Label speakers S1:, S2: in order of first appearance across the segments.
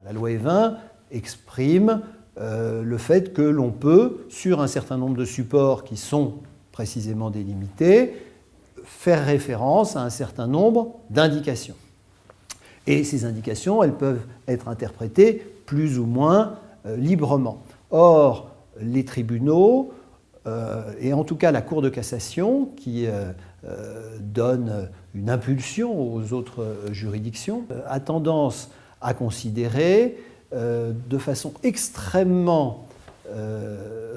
S1: La loi Evin exprime le fait que l'on peut, sur un certain nombre de supports qui sont précisément délimités, faire référence à un certain nombre d'indications. Et ces indications, elles peuvent être interprétées plus ou moins librement. Or, les tribunaux, et en tout cas la Cour de cassation, qui donne une impulsion aux autres juridictions, a tendance à considérer de façon extrêmement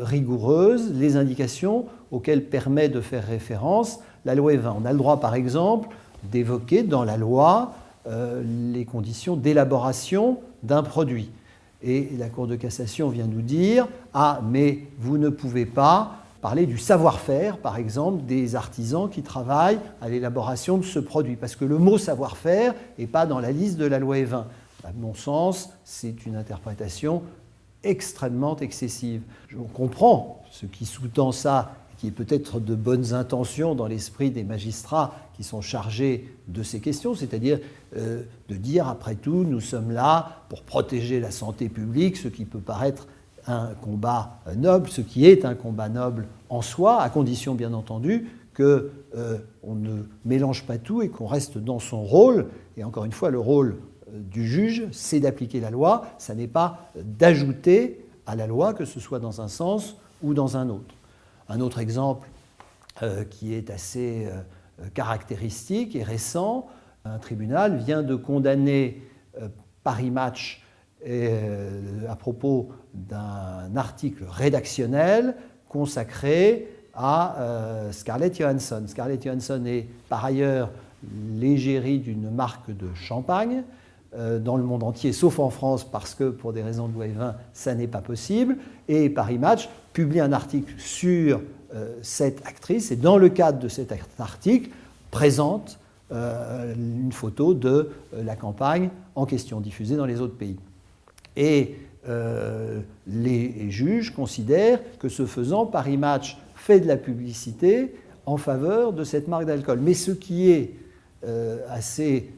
S1: rigoureuse les indications auxquelles permet de faire référence la loi Evin. On a le droit, par exemple, d'évoquer dans la loi les conditions d'élaboration d'un produit. Et la Cour de cassation vient nous dire « Ah, mais vous ne pouvez pas parler du savoir-faire, par exemple, des artisans qui travaillent à l'élaboration de ce produit, parce que le mot savoir-faire n'est pas dans la liste de la loi Evin. » À mon sens, c'est une interprétation extrêmement excessive. On comprend ce qui sous-tend ça, qui est peut-être de bonnes intentions dans l'esprit des magistrats qui sont chargés de ces questions, c'est-à-dire de dire, après tout, nous sommes là pour protéger la santé publique, ce qui peut paraître un combat noble, ce qui est un combat noble en soi, à condition, bien entendu, qu'on ne mélange pas tout et qu'on reste dans son rôle. Et encore une fois, le rôle du juge, c'est d'appliquer la loi, ça n'est pas d'ajouter à la loi, que ce soit dans un sens ou dans un autre. Un autre exemple qui est assez caractéristique et récent, un tribunal vient de condamner Paris Match à propos d'un article rédactionnel consacré à Scarlett Johansson. Scarlett Johansson est par ailleurs l'égérie d'une marque de champagne dans le monde entier, sauf en France, parce que pour des raisons de loi Evin, ça n'est pas possible. Et Paris Match publie un article sur cette actrice, et dans le cadre de cet article, présente une photo de la campagne en question, diffusée dans les autres pays. Et les juges considèrent que, ce faisant, Paris Match fait de la publicité en faveur de cette marque d'alcool. Mais ce qui est assez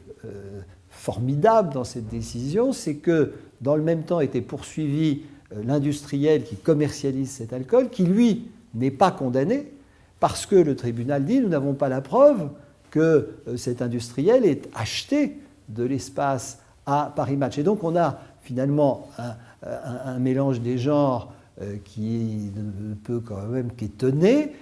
S1: formidable dans cette décision, c'est que dans le même temps était poursuivi l'industriel qui commercialise cet alcool, qui lui n'est pas condamné, parce que le tribunal dit « nous n'avons pas la preuve que cet industriel ait acheté de l'espace à Paris Match ». Et donc on a finalement un mélange des genres qui ne peut quand même qu'étonner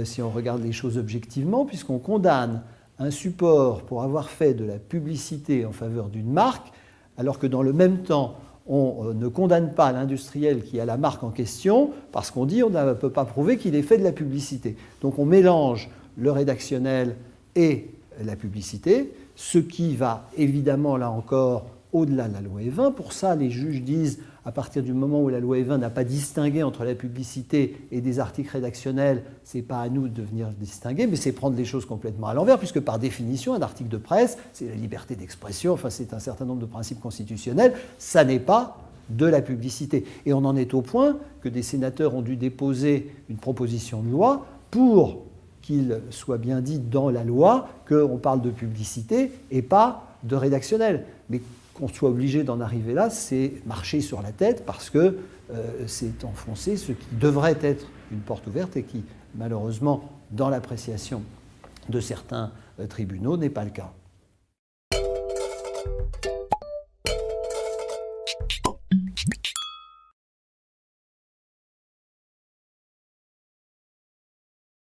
S1: si on regarde les choses objectivement, puisqu'on condamne un support pour avoir fait de la publicité en faveur d'une marque, alors que dans le même temps, on ne condamne pas l'industriel qui a la marque en question, parce qu'on dit on ne peut pas prouver qu'il ait fait de la publicité. Donc on mélange le rédactionnel et la publicité, ce qui va évidemment, là encore, au-delà de la loi Evin. Pour ça, les juges disent, à partir du moment où la loi Evin n'a pas distingué entre la publicité et des articles rédactionnels, ce n'est pas à nous de venir distinguer, mais c'est prendre les choses complètement à l'envers, puisque par définition, un article de presse, c'est la liberté d'expression, enfin c'est un certain nombre de principes constitutionnels, ça n'est pas de la publicité. Et on en est au point que des sénateurs ont dû déposer une proposition de loi pour qu'il soit bien dit dans la loi qu'on parle de publicité et pas de rédactionnel. Mais qu'on soit obligé d'en arriver là, c'est marcher sur la tête, parce que c'est enfoncer ce qui devrait être une porte ouverte et qui, malheureusement, dans l'appréciation de certains tribunaux, n'est pas le cas.